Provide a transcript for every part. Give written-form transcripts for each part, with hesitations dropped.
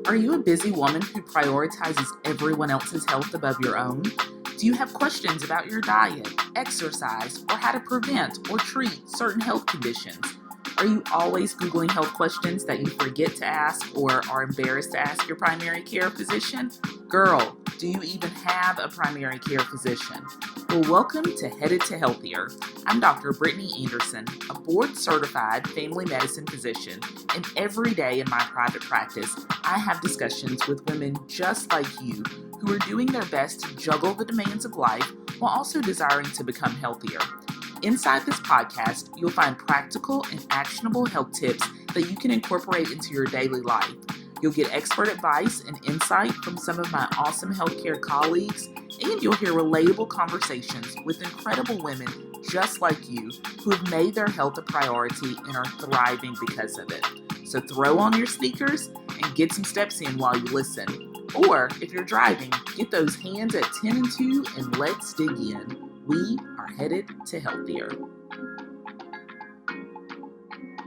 Are you a busy woman who prioritizes everyone else's health above your own? Do you have questions about your diet, exercise, or how to prevent or treat certain health conditions? Are you always Googling health questions that you forget to ask or are embarrassed to ask your primary care physician? Girl, do you even have a primary care physician? Well, welcome to Headed to Healthier. I'm Dr. Brittany Anderson, a board-certified family medicine physician, and every day in my private practice, I have discussions with women just like you who are doing their best to juggle the demands of life while also desiring to become healthier. Inside this podcast, you'll find practical and actionable health tips that you can incorporate into your daily life. You'll get expert advice and insight from some of my awesome healthcare colleagues, and you'll hear relatable conversations with incredible women just like you who have made their health a priority and are thriving because of it. So throw on your sneakers and get some steps in while you listen. Or if you're driving, get those hands at 10 and 2 and let's dig in. We are headed to healthier.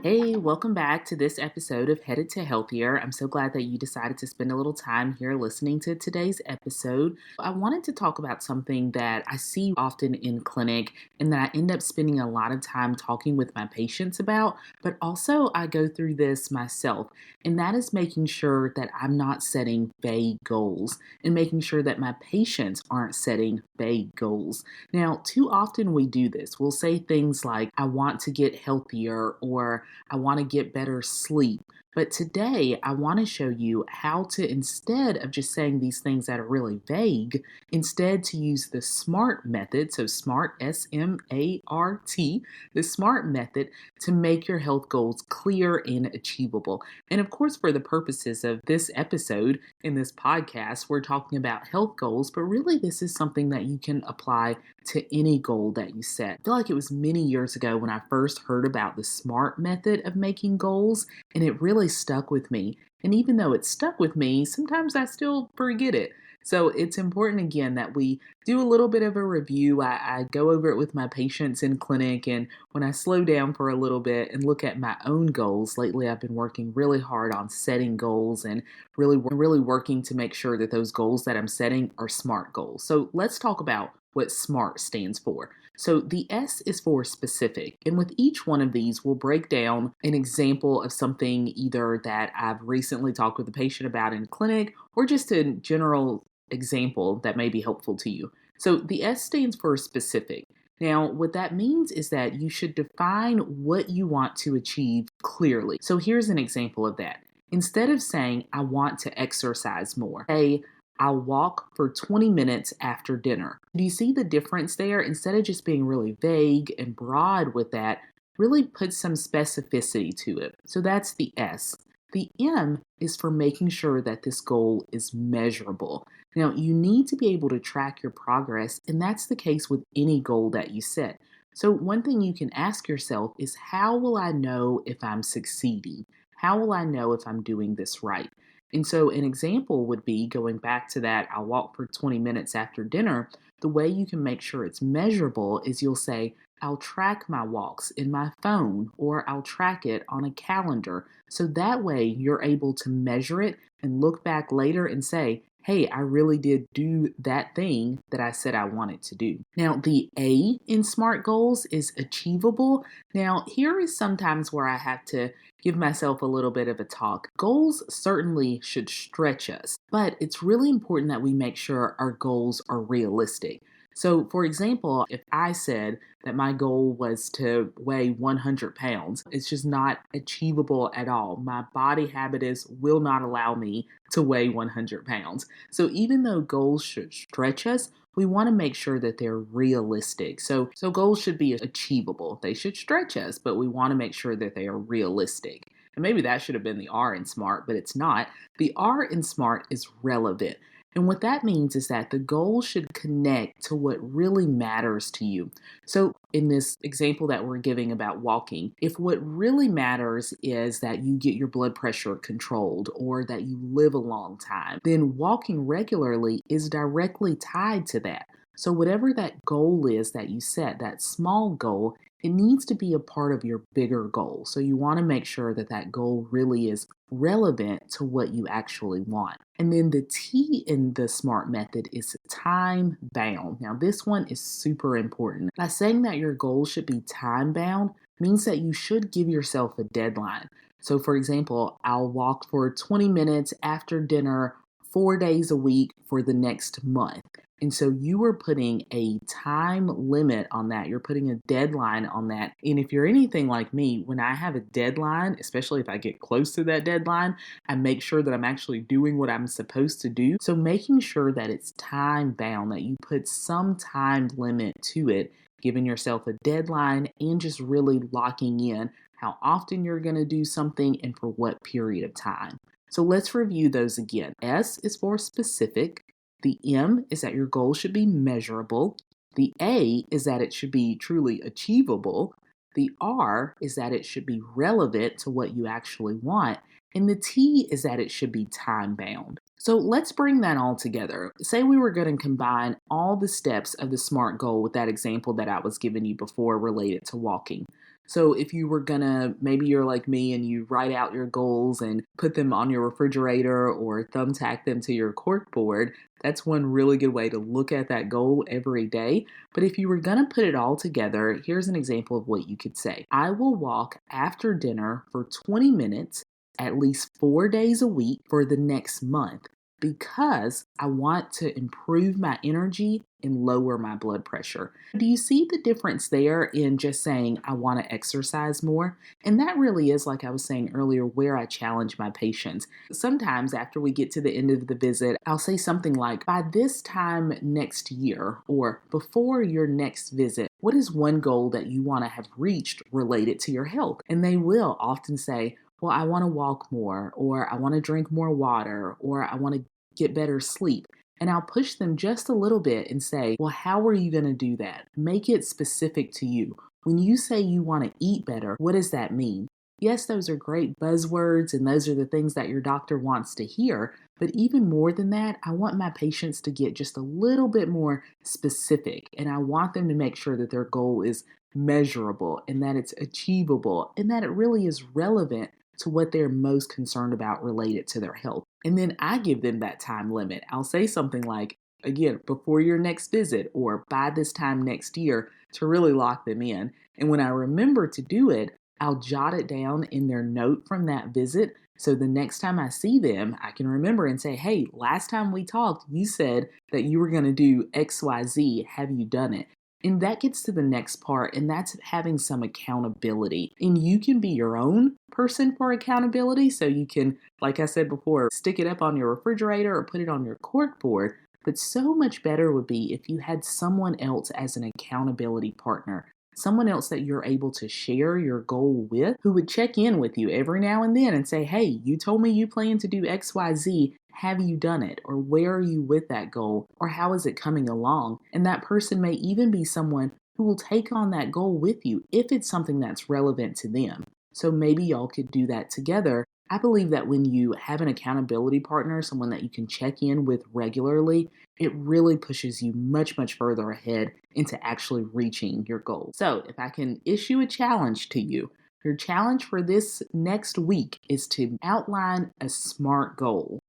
Hey, welcome back to this episode of Headed to Healthier. I'm so glad that you decided to spend a little time here listening to today's episode. I wanted to talk about something that I see often in clinic and that I end up spending a lot of time talking with my patients about, but also I go through this myself, and that is making sure that I'm not setting vague goals and making sure that my patients aren't setting vague goals. Now, too often we do this. We'll say things like, I want to get healthier, or I want to get better sleep. But today, I want to show you how to, instead of just saying these things that are really vague, instead to use the SMART method, so SMART, S-M-A-R-T, the SMART method to make your health goals clear and achievable. And of course, for the purposes of this episode in this podcast, we're talking about health goals, but really this is something that you can apply to any goal that you set. I feel like it was many years ago when I first heard about the SMART method of making goals, and it really stuck with me. And even though it stuck with me, sometimes I still forget it. So it's important, again, that we do a little bit of a review. I go over it with my patients in clinic, and when I slow down for a little bit and look at my own goals, lately I've been working really hard on setting goals and really working to make sure that those goals that I'm setting are SMART goals. So let's talk about what SMART stands for. So the S is for specific, and with each one of these, we'll break down an example of something either that I've recently talked with a patient about in clinic or just a general example that may be helpful to you. So the S stands for specific. Now, what that means is that you should define what you want to achieve clearly. So here's an example of that. Instead of saying, I want to exercise more, say, I'll walk for 20 minutes after dinner. Do you see the difference there? Instead of just being really vague and broad with that, really put some specificity to it. So that's the S. The M is for making sure that this goal is measurable. Now, you need to be able to track your progress, and that's the case with any goal that you set. So one thing you can ask yourself is, how will I know if I'm succeeding? How will I know if I'm doing this right? And so an example would be, going back to that, I'll walk for 20 minutes after dinner. The way you can make sure it's measurable is you'll say, I'll track my walks in my phone, or I'll track it on a calendar. So that way you're able to measure it and look back later and say, hey, I really did do that thing that I said I wanted to do. Now, the A in SMART goals is achievable. Now, here is sometimes where I have to give myself a little bit of a talk. Goals certainly should stretch us, but it's really important that we make sure our goals are realistic. So, for example, if I said that my goal was to weigh 100 pounds, it's just not achievable at all. My body habitus will not allow me to weigh 100 pounds. So even though goals should stretch us, we want to make sure that they're realistic. So goals should be achievable. They should stretch us, but we want to make sure that they are realistic. And maybe that should have been the R in SMART, but it's not. The R in SMART is relevant. And what that means is that the goal should connect to what really matters to you. So in this example that we're giving about walking, if what really matters is that you get your blood pressure controlled or that you live a long time, then walking regularly is directly tied to that. So whatever that goal is that you set, that small goal, it needs to be a part of your bigger goal. So you want to make sure that that goal really is relevant to what you actually want. And then the T in the SMART method is time bound. Now, this one is super important. By saying that your goal should be time bound means that you should give yourself a deadline. So, for example, I'll walk for 20 minutes after dinner 4 days a week for the next month. And so you are putting a time limit on that. You're putting a deadline on that. And if you're anything like me, when I have a deadline, especially if I get close to that deadline, I make sure that I'm actually doing what I'm supposed to do. So making sure that it's time bound, that you put some time limit to it, giving yourself a deadline and just really locking in how often you're going to do something and for what period of time. So let's review those again. S is for specific. The M is that your goal should be measurable. The A is that it should be truly achievable. The R is that it should be relevant to what you actually want. And the T is that it should be time bound. So let's bring that all together. Say we were going to combine all the steps of the SMART goal with that example that I was giving you before related to walking. So if you were gonna, maybe you're like me and you write out your goals and put them on your refrigerator or thumbtack them to your cork board, that's one really good way to look at that goal every day. But if you were gonna put it all together, here's an example of what you could say. I will walk after dinner for 20 minutes at least 4 days a week for the next month because I want to improve my energy and lower my blood pressure. Do you see the difference there in just saying, I want to exercise more? And that really is, like I was saying earlier, where I challenge my patients. Sometimes after we get to the end of the visit, I'll say something like, by this time next year, or before your next visit, what is one goal that you want to have reached related to your health? And they will often say, well, I want to walk more, or I want to drink more water, or I want to get better sleep. And I'll push them just a little bit and say, well, how are you going to do that? Make it specific to you. When you say you want to eat better, what does that mean? Yes, those are great buzzwords and those are the things that your doctor wants to hear. But even more than that, I want my patients to get just a little bit more specific. And I want them to make sure that their goal is measurable and that it's achievable and that it really is relevant to what they're most concerned about related to their health. And then I give them that time limit. I'll say something like, again, before your next visit or by this time next year to really lock them in. And when I remember to do it, I'll jot it down in their note from that visit. So the next time I see them, I can remember and say, hey, last time we talked, you said that you were going to do XYZ. Have you done it? And that gets to the next part, and that's having some accountability. And you can be your own person for accountability. So you can, like I said before, stick it up on your refrigerator or put it on your cork board. But so much better would be if you had someone else as an accountability partner, someone else that you're able to share your goal with, who would check in with you every now and then and say, hey, you told me you plan to do XYZ. Have you done it? Or where are you with that goal? Or how is it coming along? And that person may even be someone who will take on that goal with you if it's something that's relevant to them. So maybe y'all could do that together. I believe that when you have an accountability partner, someone that you can check in with regularly, it really pushes you much, much further ahead into actually reaching your goal. So if I can issue a challenge to you, your challenge for this next week is to outline a SMART goal.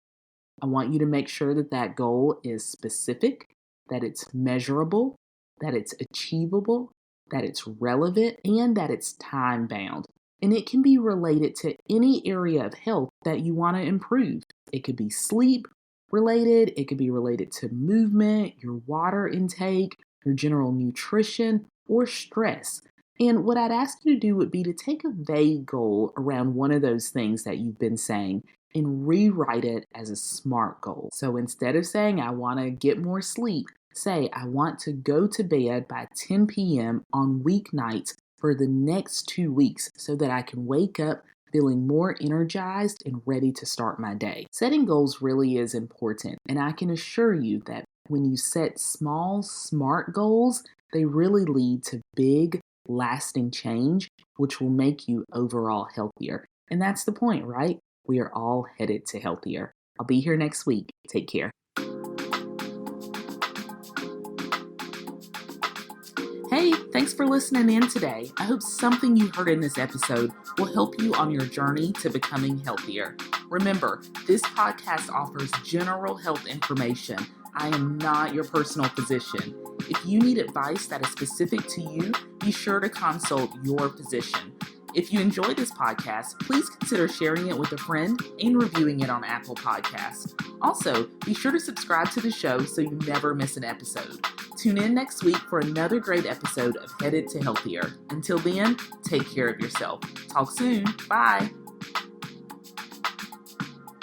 I want you to make sure that that goal is specific, that it's measurable, that it's achievable, that it's relevant, and that it's time bound. And it can be related to any area of health that you want to improve. It could be sleep related, it could be related to movement, your water intake, your general nutrition, or stress. And what I'd ask you to do would be to take a vague goal around one of those things that you've been saying and rewrite it as a SMART goal. So instead of saying, I want to get more sleep, say, I want to go to bed by 10 p.m. on weeknights for the next 2 weeks so that I can wake up feeling more energized and ready to start my day. Setting goals really is important, and I can assure you that when you set small, SMART goals, they really lead to big, lasting change, which will make you overall healthier. And that's the point, right? We are all headed to healthier. I'll be here next week. Take care. Hey, thanks for listening in today. I hope something you heard in this episode will help you on your journey to becoming healthier. Remember, this podcast offers general health information. I am not your personal physician. If you need advice that is specific to you, be sure to consult your physician. If you enjoy this podcast, please consider sharing it with a friend and reviewing it on Apple Podcasts. Also, be sure to subscribe to the show so you never miss an episode. Tune in next week for another great episode of Headed to Healthier. Until then, take care of yourself. Talk soon. Bye.